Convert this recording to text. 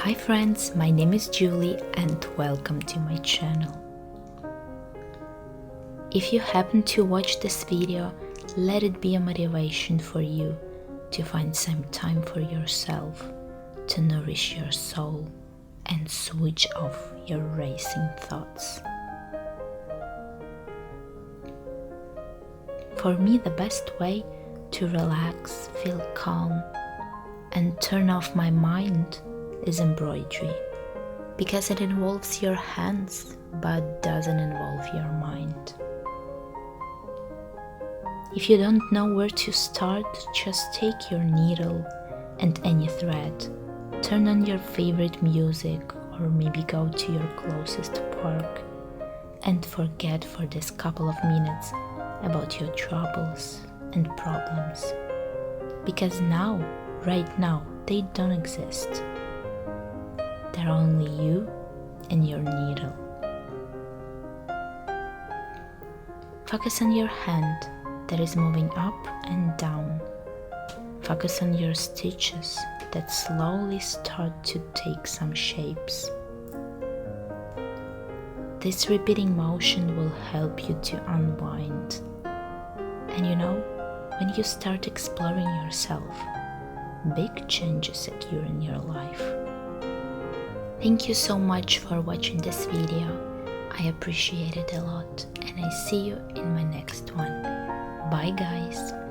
Hi friends, my name is Julie and welcome to my channel. If you happen to watch this video, let it be a motivation for you to find some time for yourself, to nourish your soul and switch off your racing thoughts. For me, the best way to relax, feel calm and turn off my mind is embroidery, because it involves your hands but doesn't involve your mind. If you don't know where to start, just take your needle and any thread, turn on your favorite music or maybe go to your closest park and forget for this couple of minutes about your troubles and problems, because right now, they don't exist. They're only you and your needle. Focus on your hand that is moving up and down. Focus on your stitches that slowly start to take some shapes. This repeating motion will help you to unwind. And when you start exploring yourself, big changes occur in your life. Thank you so much for watching this video. I appreciate it a lot and I see you in my next one. Bye guys.